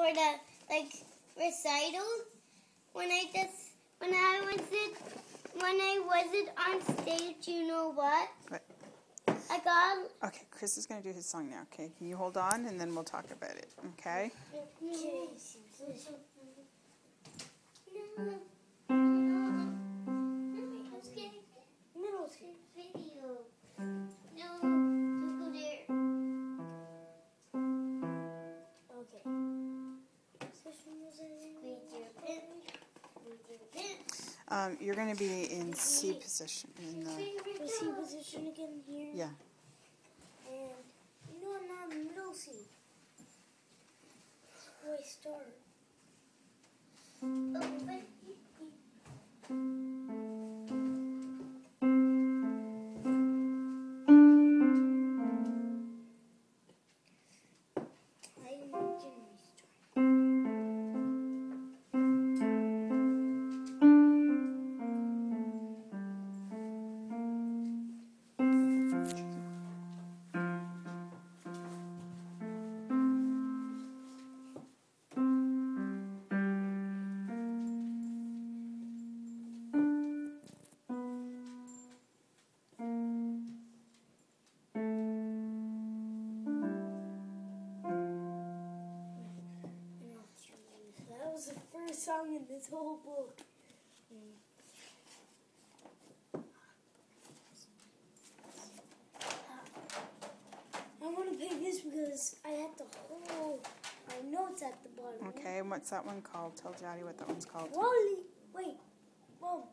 for the recital. When I wasn't on stage, you know what? What? I got. Okay, Chris is going to do his song now, okay? Can you hold on and then we'll talk about it, okay? You're going to be in C position. In the C position again here? Yeah. And I'm not in middle C. Where I start. That was the first song in this whole book. I want to pick this because I had to hold my notes at the bottom. Okay, and what's that one called? Tell Daddy what that one's called. Wally, wait, Mom,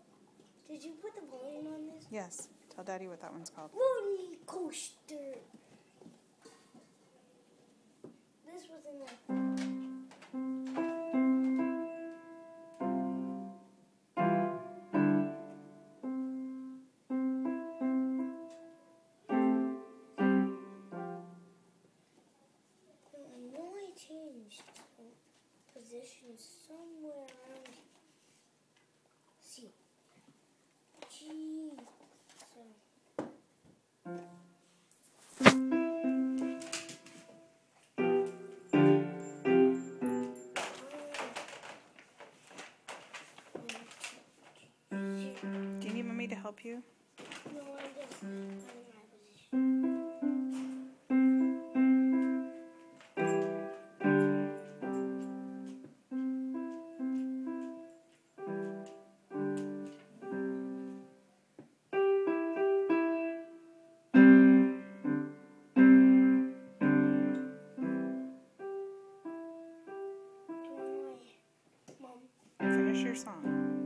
did you put the volume on this? Yes, tell Daddy what that one's called. Roller coaster. This was in the. Changed position somewhere around C. G. So. Do you need Mommy to help you? No, I'm just in my position. Finish your song.